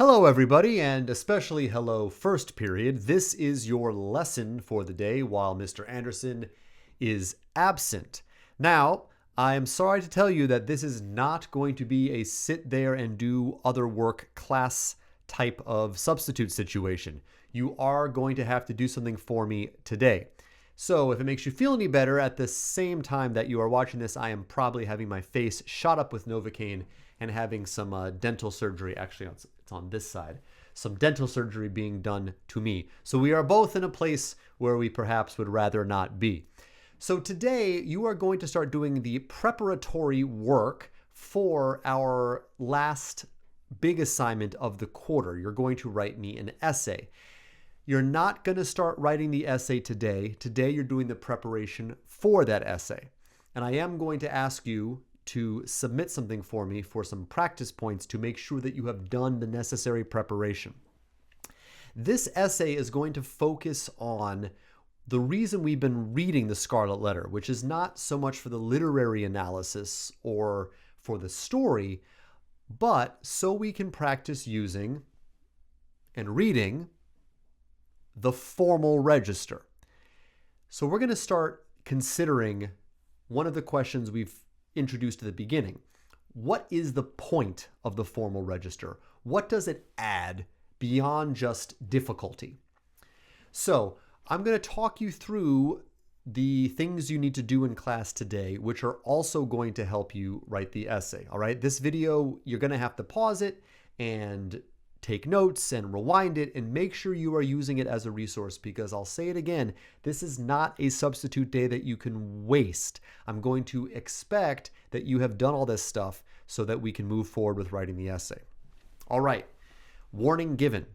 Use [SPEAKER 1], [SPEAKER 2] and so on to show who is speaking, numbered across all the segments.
[SPEAKER 1] Hello, everybody, and especially hello, first period. This is your lesson for the day while Mr. Anderson is absent. Now, I am sorry to tell you that this is not going to be a sit there and do other work class type of substitute situation. You are going to have to do something for me today. So if it makes you feel any better, at the same time that you are watching this, I am probably having my face shot up with Novocaine and having some dental surgery. Actually, it's on this side. Some dental surgery being done to me. So we are both in a place where we perhaps would rather not be. So today you are going to start doing the preparatory work for our last big assignment of the quarter. You're going to write me an essay. You're not going to start writing the essay today. Today you're doing the preparation for that essay. And I am going to ask you to submit something for me for some practice points to make sure that you have done the necessary preparation. This essay is going to focus on the reason we've been reading The Scarlet Letter, which is not so much for the literary analysis or for the story, but so we can practice using and reading the formal register. So we're going to start considering one of the questions we've introduced at the beginning. What is the point of the formal register? What does it add beyond just difficulty? So I'm going to talk you through the things you need to do in class today, which are also going to help you write the essay. All right, this video, you're going to have to pause it and take notes and rewind it and make sure you are using it as a resource, because I'll say it again, this is not a substitute day that you can waste. I'm going to expect that you have done all this stuff so that we can move forward with writing the essay. All right, warning given.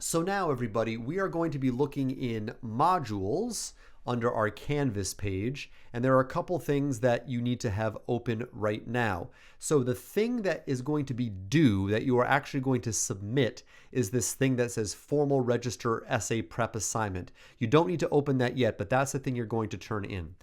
[SPEAKER 1] So now everybody, we are going to be looking in modules under our Canvas page, and there are a couple things that you need to have open right now. So the thing that is going to be due, that you are actually going to submit, is this thing that says Formal Register Essay Prep Assignment. You don't need to open that yet, but that's the thing you're going to turn in.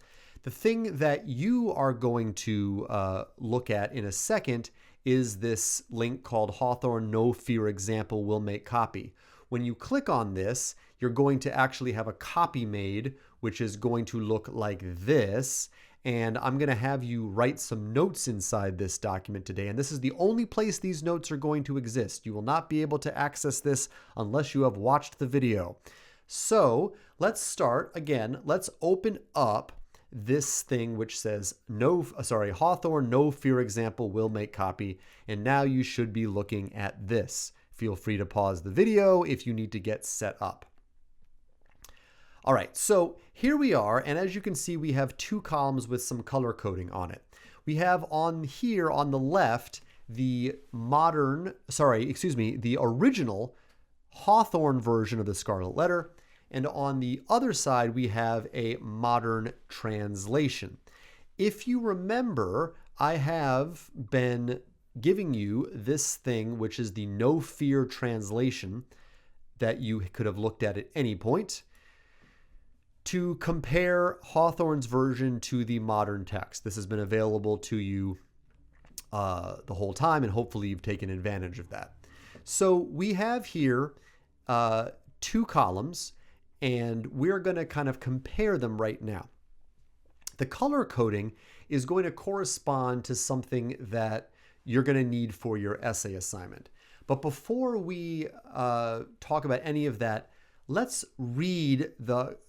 [SPEAKER 1] The thing that you are going to look at in a second is this link called Hawthorne No Fear Example Will Make Copy. When you click on this, you're going to actually have a copy made, which is going to look like this. And I'm going to have you write some notes inside this document today. And this is the only place these notes are going to exist. You will not be able to access this unless you have watched the video. So let's start again. Let's open up this thing which says Hawthorne No Fear Example Will Make Copy. And now you should be looking at this. Feel free to pause the video if you need to get set up. All right, so here we are, and as you can see, we have two columns with some color coding on it. We have on here on the left the the original Hawthorne version of the Scarlet Letter, and on the other side we have a modern translation. If you remember, I have been giving you this thing, which is the No Fear translation that you could have looked at any point, to compare Hawthorne's version to the modern text. This has been available to you the whole time, and hopefully you've taken advantage of that. So we have here two columns, and we're going to kind of compare them right now. The color coding is going to correspond to something that you're going to need for your essay assignment. But before we talk about any of that, let's read the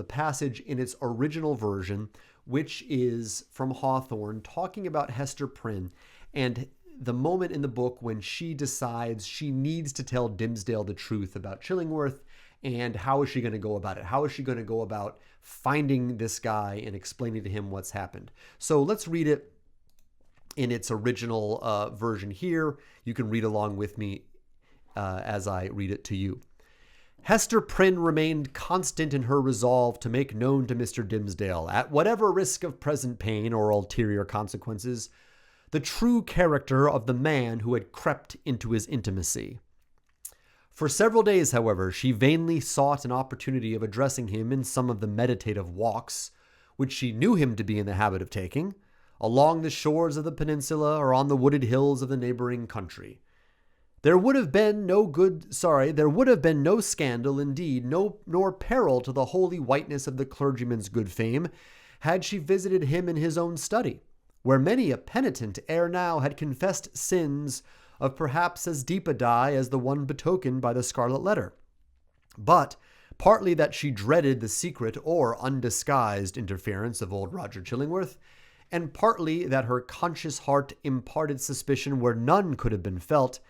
[SPEAKER 1] passage in its original version, which is from Hawthorne, talking about Hester Prynne and the moment in the book when she decides she needs to tell Dimmesdale the truth about Chillingworth, and how is she going to go about it? How is she going to go about finding this guy and explaining to him what's happened? So let's read it in its original version here. You can read along with me as I read it to you. Hester Prynne remained constant in her resolve to make known to Mr. Dimmesdale, at whatever risk of present pain or ulterior consequences, the true character of the man who had crept into his intimacy. For several days, however, she vainly sought an opportunity of addressing him in some of the meditative walks which she knew him to be in the habit of taking, along the shores of the peninsula or on the wooded hills of the neighboring country. There would have been no scandal indeed, nor peril to the holy whiteness of the clergyman's good fame, had she visited him in his own study, where many a penitent ere now had confessed sins of perhaps as deep a dye as the one betokened by the scarlet letter. But partly that she dreaded the secret or undisguised interference of old Roger Chillingworth, and partly that her conscious heart imparted suspicion where none could have been felt,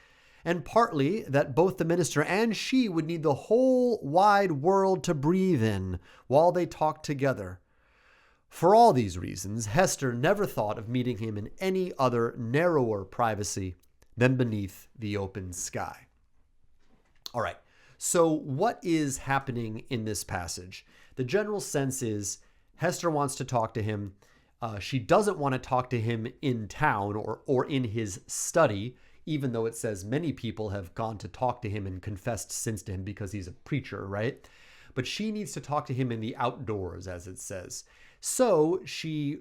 [SPEAKER 1] and partly that both the minister and she would need the whole wide world to breathe in while they talked together. For all these reasons, Hester never thought of meeting him in any other narrower privacy than beneath the open sky. All right, so what is happening in this passage? The general sense is Hester wants to talk to him. She doesn't want to talk to him in town or in his study, even though it says many people have gone to talk to him and confessed sins to him because he's a preacher, right? But she needs to talk to him in the outdoors, as it says. So she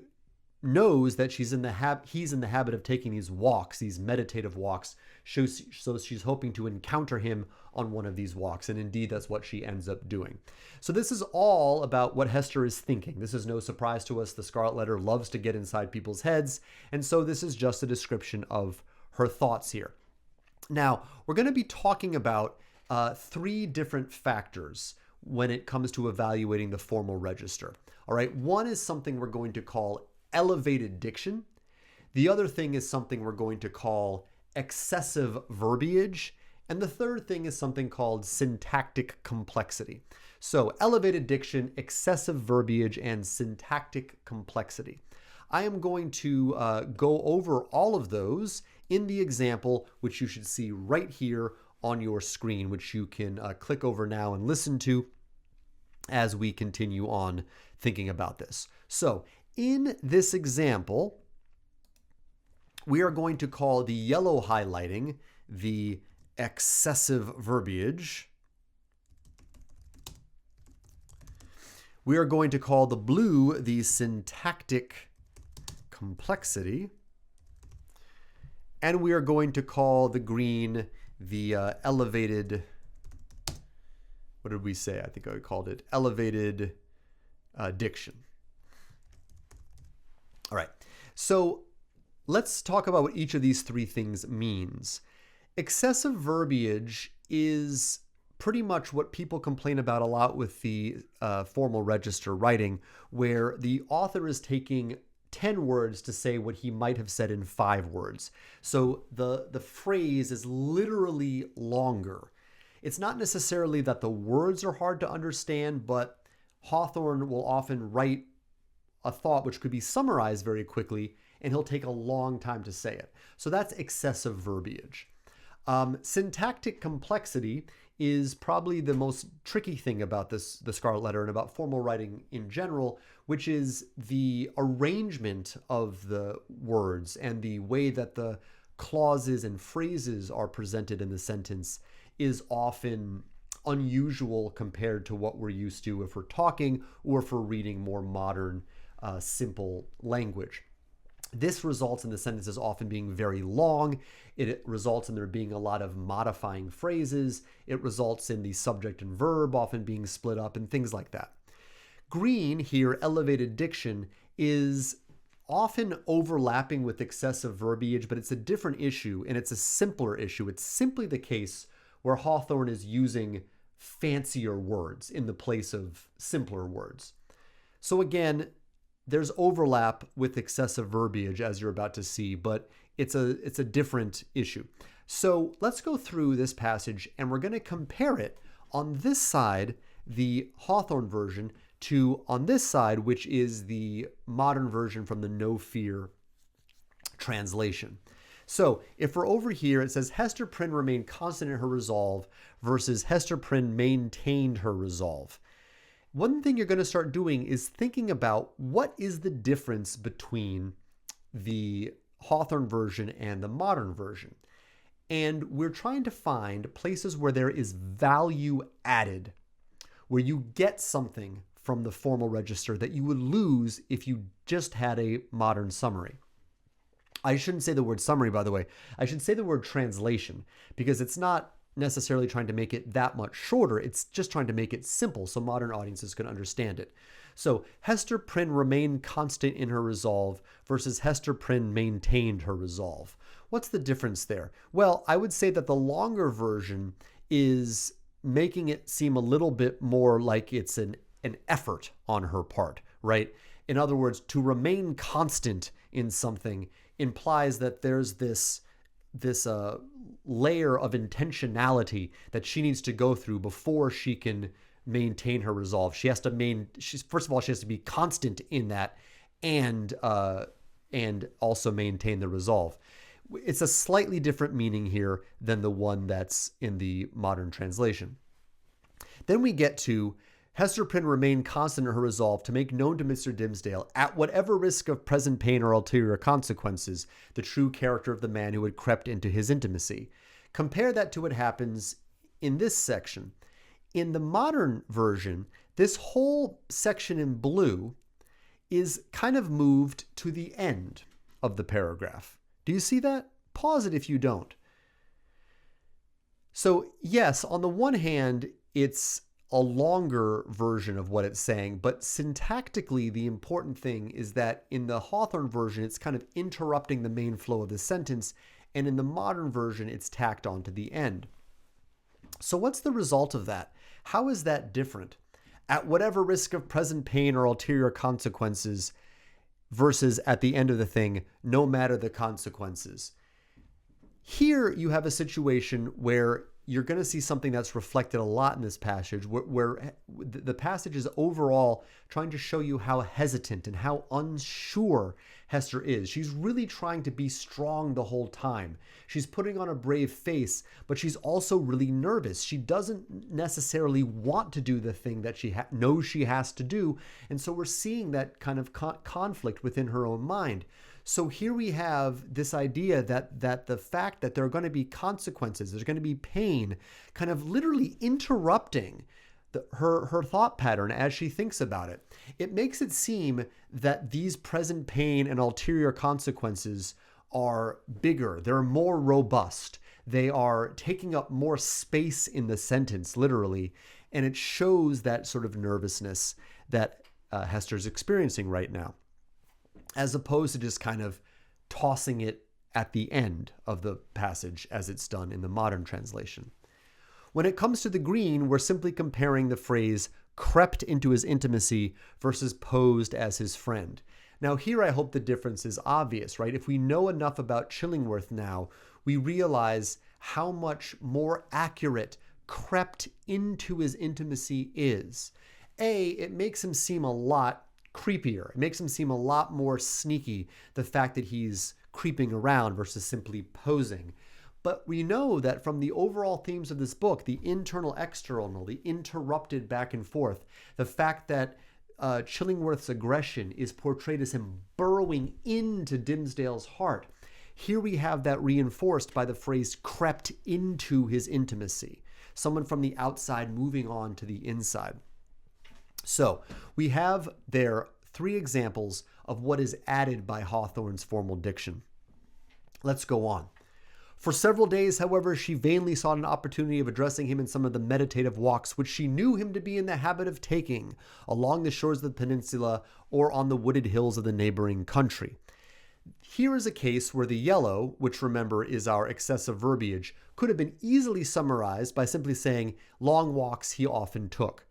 [SPEAKER 1] knows that he's in the habit of taking these walks, these meditative walks. So she's hoping to encounter him on one of these walks. And indeed, that's what she ends up doing. So this is all about what Hester is thinking. This is no surprise to us. The Scarlet Letter loves to get inside people's heads. And so this is just a description of her thoughts here. Now, we're going to be talking about 3 different factors when it comes to evaluating the formal register. All right, one is something we're going to call elevated diction. The other thing is something we're going to call excessive verbiage. And the third thing is something called syntactic complexity. So elevated diction, excessive verbiage, and syntactic complexity. I am going to go over all of those in the example, which you should see right here on your screen, which you can click over now and listen to as we continue on thinking about this. So in this example, we are going to call the yellow highlighting the excessive verbiage. We are going to call the blue the syntactic complexity. And we are going to call the green the elevated, what did we say? I think I called it elevated diction. All right, so let's talk about what each of these 3 things means. Excessive verbiage is pretty much what people complain about a lot with the formal register writing, where the author is taking 10 words to say what he might have said in 5 words. So the phrase is literally longer. It's not necessarily that the words are hard to understand, but Hawthorne will often write a thought which could be summarized very quickly, and he'll take a long time to say it. So that's excessive verbiage. Syntactic complexity is probably the most tricky thing about the Scarlet Letter and about formal writing in general, which is the arrangement of the words and the way that the clauses and phrases are presented in the sentence is often unusual compared to what we're used to if we're talking or if we're reading more modern, simple language. This results in the sentences often being very long. It results in there being a lot of modifying phrases. It results in the subject and verb often being split up and things like that. Green here, elevated diction, is often overlapping with excessive verbiage, but it's a different issue and it's a simpler issue. It's simply the case where Hawthorne is using fancier words in the place of simpler words. So again, there's overlap with excessive verbiage, as you're about to see, but it's a different issue. So let's go through this passage, and we're going to compare it on this side, the Hawthorne version, to on this side, which is the modern version from the No Fear translation. So if we're over here, it says Hester Prynne remained constant in her resolve versus Hester Prynne maintained her resolve. One thing you're going to start doing is thinking about what is the difference between the Hawthorne version and the modern version. And we're trying to find places where there is value added, where you get something from the formal register that you would lose if you just had a modern summary. I shouldn't say the word summary, by the way. I should say the word translation, because it's not necessarily trying to make it that much shorter. It's just trying to make it simple so modern audiences can understand it. So Hester Prynne remained constant in her resolve versus Hester Prynne maintained her resolve. What's the difference there? Well, I would say that the longer version is making it seem a little bit more like it's an effort on her part, right? In other words, to remain constant in something implies that there's this layer of intentionality that she needs to go through before she can maintain her resolve. She has to first of all, she has to be constant in that, and also maintain the resolve. It's a slightly different meaning here than the one that's in the modern translation. Then we get to Hester Prynne remained constant in her resolve to make known to Mr. Dimmesdale, at whatever risk of present pain or ulterior consequences, the true character of the man who had crept into his intimacy. Compare that to what happens in this section. In the modern version, this whole section in blue is kind of moved to the end of the paragraph. Do you see that? Pause it if you don't. So yes, on the one hand, it's a longer version of what it's saying, but syntactically, the important thing is that in the Hawthorne version, it's kind of interrupting the main flow of the sentence, and in the modern version, it's tacked on to the end. So what's the result of that? How is that different? At whatever risk of present pain or ulterior consequences versus at the end of the thing, no matter the consequences. Here you have a situation where you're going to see something that's reflected a lot in this passage, where the passage is overall trying to show you how hesitant and how unsure Hester is. She's really trying to be strong the whole time. She's putting on a brave face, but she's also really nervous. She doesn't necessarily want to do the thing that she knows she has to do, and so we're seeing that kind of conflict within her own mind. So here we have this idea that the fact that there are going to be consequences, there's going to be pain, kind of literally interrupting her thought pattern as she thinks about it. It makes it seem that these present pain and ulterior consequences are bigger, they're more robust, they are taking up more space in the sentence, literally, and it shows that sort of nervousness that Hester's experiencing right now, as opposed to just kind of tossing it at the end of the passage as it's done in the modern translation. When it comes to the green, we're simply comparing the phrase crept into his intimacy versus posed as his friend. Now here I hope the difference is obvious, right? If we know enough about Chillingworth now, we realize how much more accurate crept into his intimacy is. It makes him seem a lot creepier. It makes him seem a lot more sneaky, the fact that he's creeping around versus simply posing. But we know that from the overall themes of this book, the internal, external, the interrupted back and forth, the fact that Chillingworth's aggression is portrayed as him burrowing into Dimmesdale's heart. Here we have that reinforced by the phrase crept into his intimacy. Someone from the outside moving on to the inside. So we have there 3 examples of what is added by Hawthorne's formal diction. Let's go on. For several days, however, she vainly sought an opportunity of addressing him in some of the meditative walks which she knew him to be in the habit of taking along the shores of the peninsula or on the wooded hills of the neighboring country. Here is a case where the yellow, which remember is our excessive verbiage, could have been easily summarized by simply saying long walks he often took.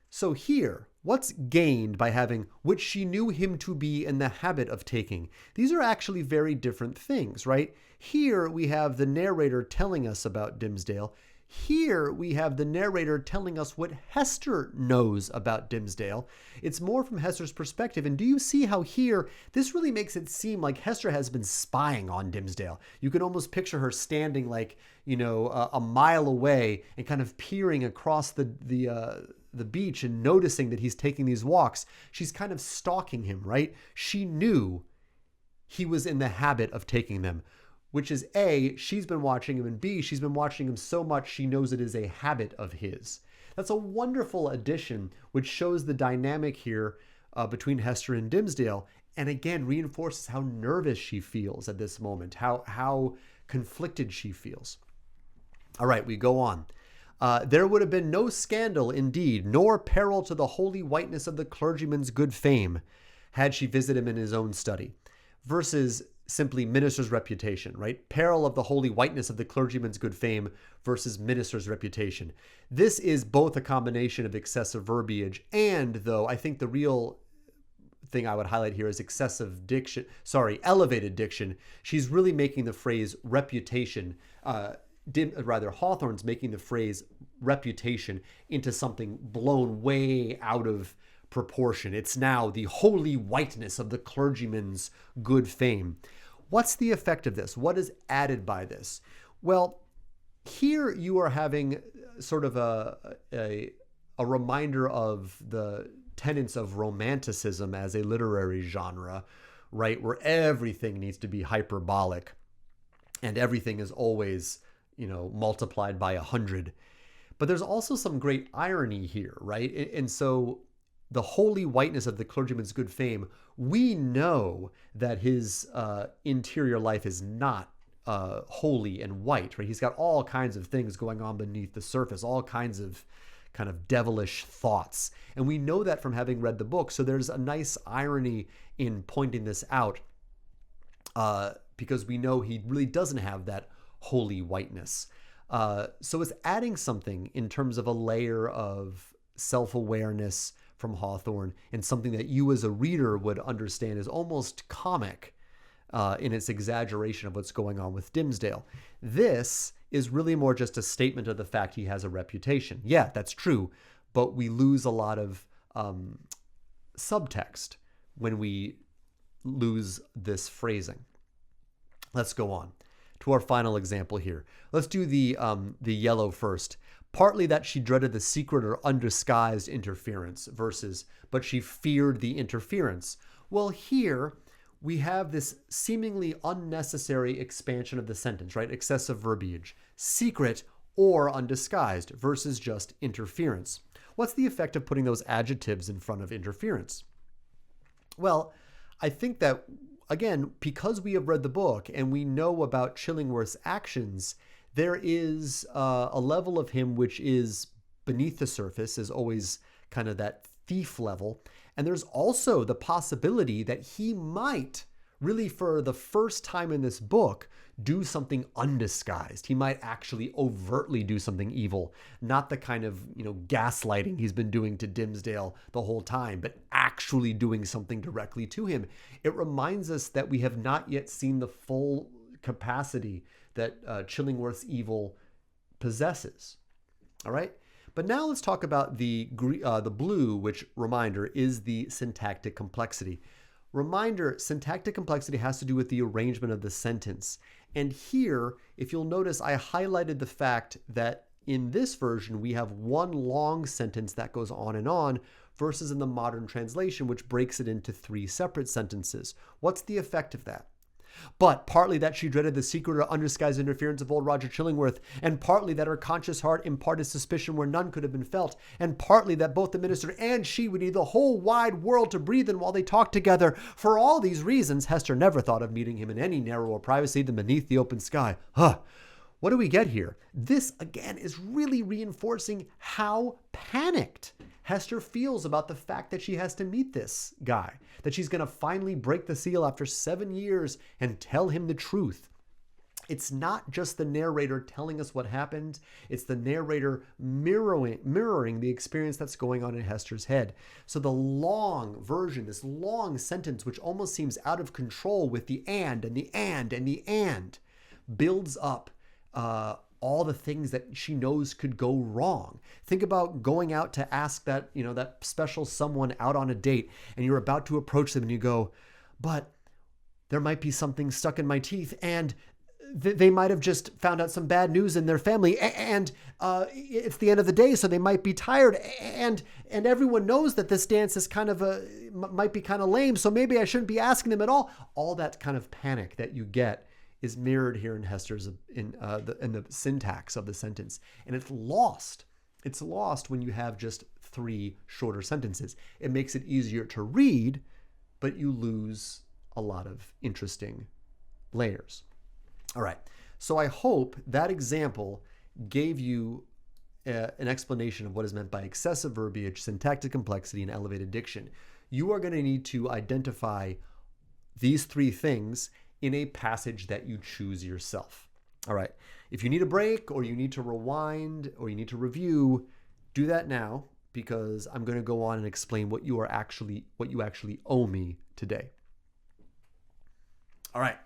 [SPEAKER 1] So here, what's gained by having which she knew him to be in the habit of taking? These are actually very different things, right? Here we have the narrator telling us about Dimmesdale. Here we have the narrator telling us what Hester knows about Dimmesdale. It's more from Hester's perspective. And do you see how here, this really makes it seem like Hester has been spying on Dimmesdale. You can almost picture her standing like, a mile away and kind of peering across the beach and noticing that he's taking these walks. She's kind of stalking him, right? She knew he was in the habit of taking them, which is A, she's been watching him, and B, she's been watching him so much she knows it is a habit of his. That's a wonderful addition, which shows the dynamic here between Hester and Dimmesdale. and again reinforces how nervous she feels at this moment, how conflicted she feels. All right, we go on. There would have been no scandal indeed, nor peril to the holy whiteness of the clergyman's good fame, had she visited him in his own study, versus simply minister's reputation, right? Peril of the holy whiteness of the clergyman's good fame versus minister's reputation. This is both a combination of excessive verbiage and, though, I think the real thing I would highlight here is elevated diction. She's really making the phrase reputation, Hawthorne's making the phrase reputation into something blown way out of proportion. It's now the holy whiteness of the clergyman's good fame. What's the effect of this? What is added by this? Well, here you are having sort of a reminder of the tenets of romanticism as a literary genre, right? Where everything needs to be hyperbolic and everything is always, multiplied by 100. But there's also some great irony here, right? And so the holy whiteness of the clergyman's good fame, we know that his interior life is not holy and white, right? He's got all kinds of things going on beneath the surface, all kinds of kind of devilish thoughts. And we know that from having read the book. So there's a nice irony in pointing this out because we know he really doesn't have that holy whiteness. So it's adding something in terms of a layer of self-awareness from Hawthorne, and something that you as a reader would understand is almost comic in its exaggeration of what's going on with Dimmesdale. This is really more just a statement of the fact he has a reputation. Yeah, that's true, but we lose a lot of subtext when we lose this phrasing. Let's go on to our final example here. Let's do the yellow first. Partly that she dreaded the secret or undisguised interference versus, but she feared the interference. Well, here we have this seemingly unnecessary expansion of the sentence, right? Excessive verbiage. Secret or undisguised versus just interference. What's the effect of putting those adjectives in front of interference? Well, I think that, again, because we have read the book and we know about Chillingworth's actions, there is a level of him which is beneath the surface, is always kind of that thief level. And there's also the possibility that he might, really for the first time in this book, do something undisguised. He might actually overtly do something evil, not the kind of, gaslighting he's been doing to Dimmesdale the whole time, but actually doing something directly to him. It reminds us that we have not yet seen the full capacity that Chillingworth's evil possesses. All right? But now let's talk about the blue, which, reminder, is the syntactic complexity. Reminder, syntactic complexity has to do with the arrangement of the sentence. And here, if you'll notice, I highlighted the fact that in this version, we have one long sentence that goes on, versus in the modern translation, which breaks it into 3 separate sentences. What's the effect of that? But partly that she dreaded the secret or undisguised interference of old Roger Chillingworth, and partly that her conscious heart imparted suspicion where none could have been felt, and partly that both the minister and she would need the whole wide world to breathe in while they talked together. For all these reasons, Hester never thought of meeting him in any narrower privacy than beneath the open sky. What do we get here? This, again, is really reinforcing how panicked Hester feels about the fact that she has to meet this guy, that she's going to finally break the seal after 7 years and tell him the truth. It's not just the narrator telling us what happened. It's the narrator mirroring the experience that's going on in Hester's head. So the long version, this long sentence, which almost seems out of control with the and, builds up all the things that she knows could go wrong. Think about going out to ask that, that special someone out on a date, and you're about to approach them and you go, but there might be something stuck in my teeth, and they might have just found out some bad news in their family, and it's the end of the day, so they might be tired, and everyone knows that this dance is might be kind of lame, so maybe I shouldn't be asking them at all. All that kind of panic that you get is mirrored here in Hester's in the syntax of the sentence, and it's lost. It's lost when you have just 3 shorter sentences. It makes it easier to read, but you lose a lot of interesting layers. All right, so I hope that example gave you an explanation of what is meant by excessive verbiage, syntactic complexity, and elevated diction. You are going to need to identify these three things in a passage that you choose yourself. All right, if you need a break or you need to rewind or you need to review, do that now, because I'm going to go on and explain what you actually owe me today. All right,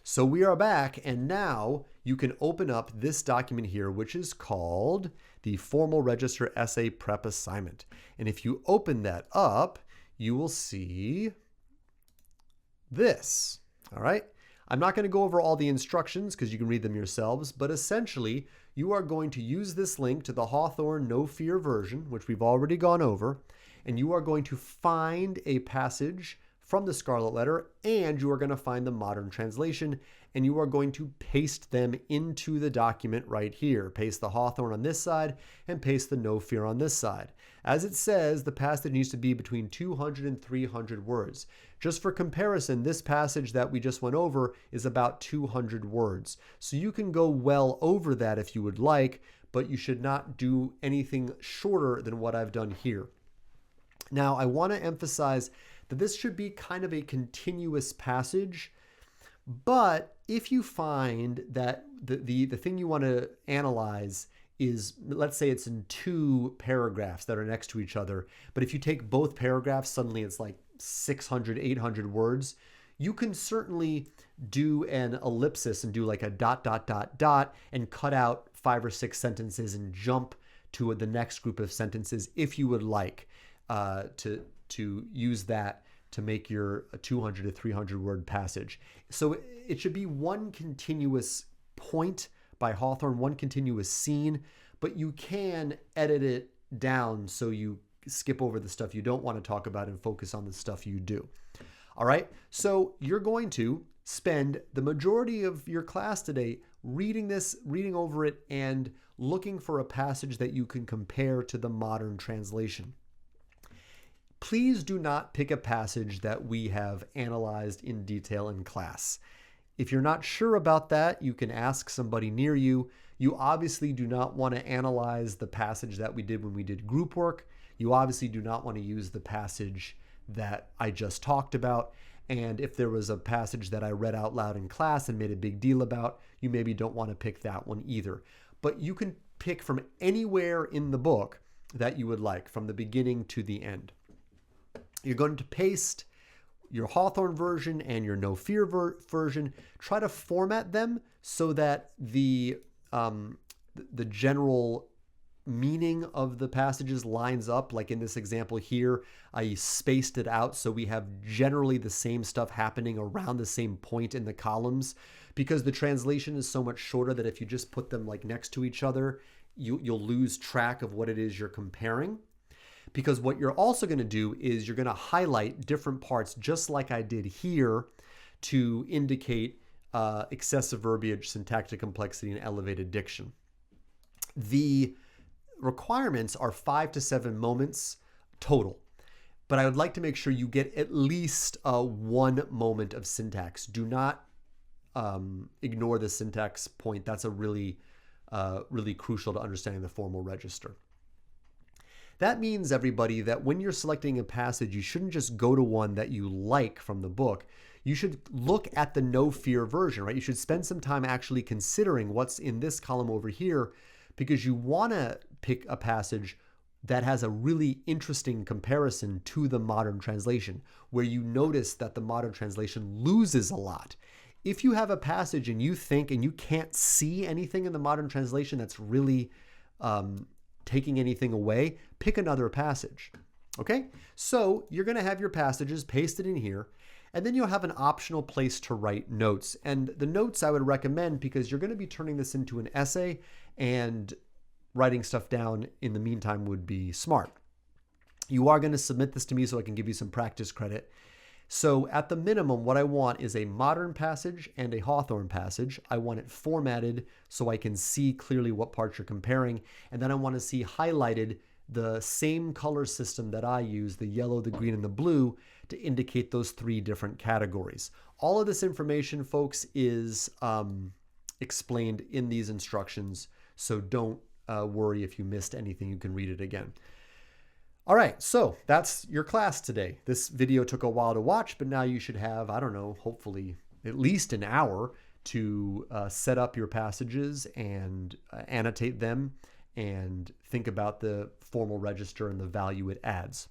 [SPEAKER 1] so we are back, and now you can open up this document here, which is called the Formal Register Essay Prep Assignment. And if you open that up, you will see this. All right, I'm not going to go over all the instructions because you can read them yourselves, but essentially you are going to use this link to the Hawthorne No Fear version, which we've already gone over, and you are going to find a passage from the Scarlet Letter, and you are going to find the modern translation, and you are going to paste them into the document right here. Paste the Hawthorne on this side and paste the No Fear on this side. As it says, the passage needs to be between 200 and 300 words. Just for comparison, this passage that we just went over is about 200 words. So you can go well over that if you would like, but you should not do anything shorter than what I've done here. Now, I want to emphasize that this should be kind of a continuous passage, but if you find that the thing you want to analyze is, let's say it's in 2 paragraphs that are next to each other, but if you take both paragraphs, suddenly it's like 600, 800 words, you can certainly do an ellipsis and do like a ... and cut out 5 or 6 sentences and jump to the next group of sentences if you would like to use that to make your 200 to 300 word passage. So it should be one continuous point by Hawthorne, one continuous scene, but you can edit it down so you skip over the stuff you don't want to talk about and focus on the stuff you do. All right, so you're going to spend the majority of your class today reading this, reading over it, and looking for a passage that you can compare to the modern translation. Please do not pick a passage that we have analyzed in detail in class. If you're not sure about that, you can ask somebody near you. You obviously do not want to analyze the passage that we did when we did group work. You obviously do not want to use the passage that I just talked about. And if there was a passage that I read out loud in class and made a big deal about, you maybe don't want to pick that one either. But you can pick from anywhere in the book that you would like, from the beginning to the end. You're going to paste your Hawthorne version and your No Fear version. Try to format them so that the general meaning of the passages lines up. Like in this example here, I spaced it out so we have generally the same stuff happening around the same point in the columns, because the translation is so much shorter that if you just put them like next to each other, you'll lose track of what it is you're comparing. Because what you're also going to do is you're going to highlight different parts, just like I did here, to indicate excessive verbiage, syntactic complexity, and elevated diction. The requirements are 5 to 7 moments total, but I would like to make sure you get at least 1 moment of syntax. Do not ignore the syntax point. That's a really crucial to understanding the formal register. That means, everybody, that when you're selecting a passage, you shouldn't just go to one that you like from the book. You should look at the No Fear version, right? You should spend some time actually considering what's in this column over here, because you want to pick a passage that has a really interesting comparison to the modern translation, where you notice that the modern translation loses a lot. If you have a passage and you think and you can't see anything in the modern translation that's really taking anything away, pick another passage. Okay, so you're going to have your passages pasted in here, and then you'll have an optional place to write notes. And the notes I would recommend, because you're going to be turning this into an essay, and writing stuff down in the meantime would be smart. You are going to submit this to me so I can give you some practice credit. So at the minimum, what I want is a modern passage and a Hawthorne passage. I want it formatted so I can see clearly what parts you're comparing. And then I want to see highlighted the same color system that I use, the yellow, the green, and the blue, to indicate those 3 different categories. All of this information, folks, is explained in these instructions, so don't worry if you missed anything. You can read it again. All right, so that's your class today. This video took a while to watch, but now you should have, I don't know, hopefully at least an hour to set up your passages and annotate them and think about the formal register and the value it adds.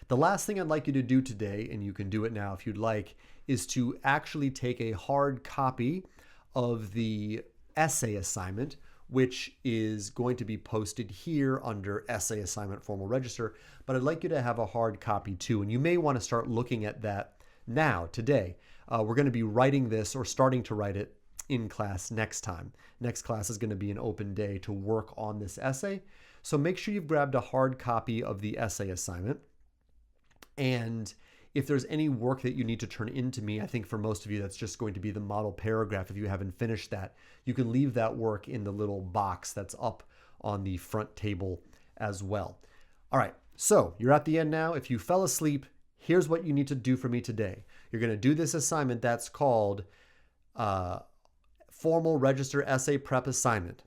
[SPEAKER 1] The last thing I'd like you to do today, and you can do it now if you'd like, is to actually take a hard copy of the essay assignment, which is going to be posted here under essay assignment formal register, but I'd like you to have a hard copy too, and you may want to start looking at that now, today. We're going to be writing this or starting to write it in class next time. Next class is going to be an open day to work on this essay. So make sure you've grabbed a hard copy of the essay assignment. And if there's any work that you need to turn into me, I think for most of you, that's just going to be the model paragraph. If you haven't finished that, you can leave that work in the little box that's up on the front table as well. All right, so you're at the end now. If you fell asleep, here's what you need to do for me today. You're going to do this assignment that's called Formal Register Essay Prep Assignment.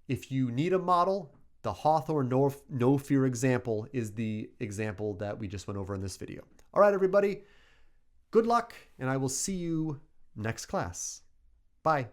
[SPEAKER 1] If you need a model, the Hawthorne No Fear example is the example that we just went over in this video. All right, everybody, good luck, and I will see you next class. Bye.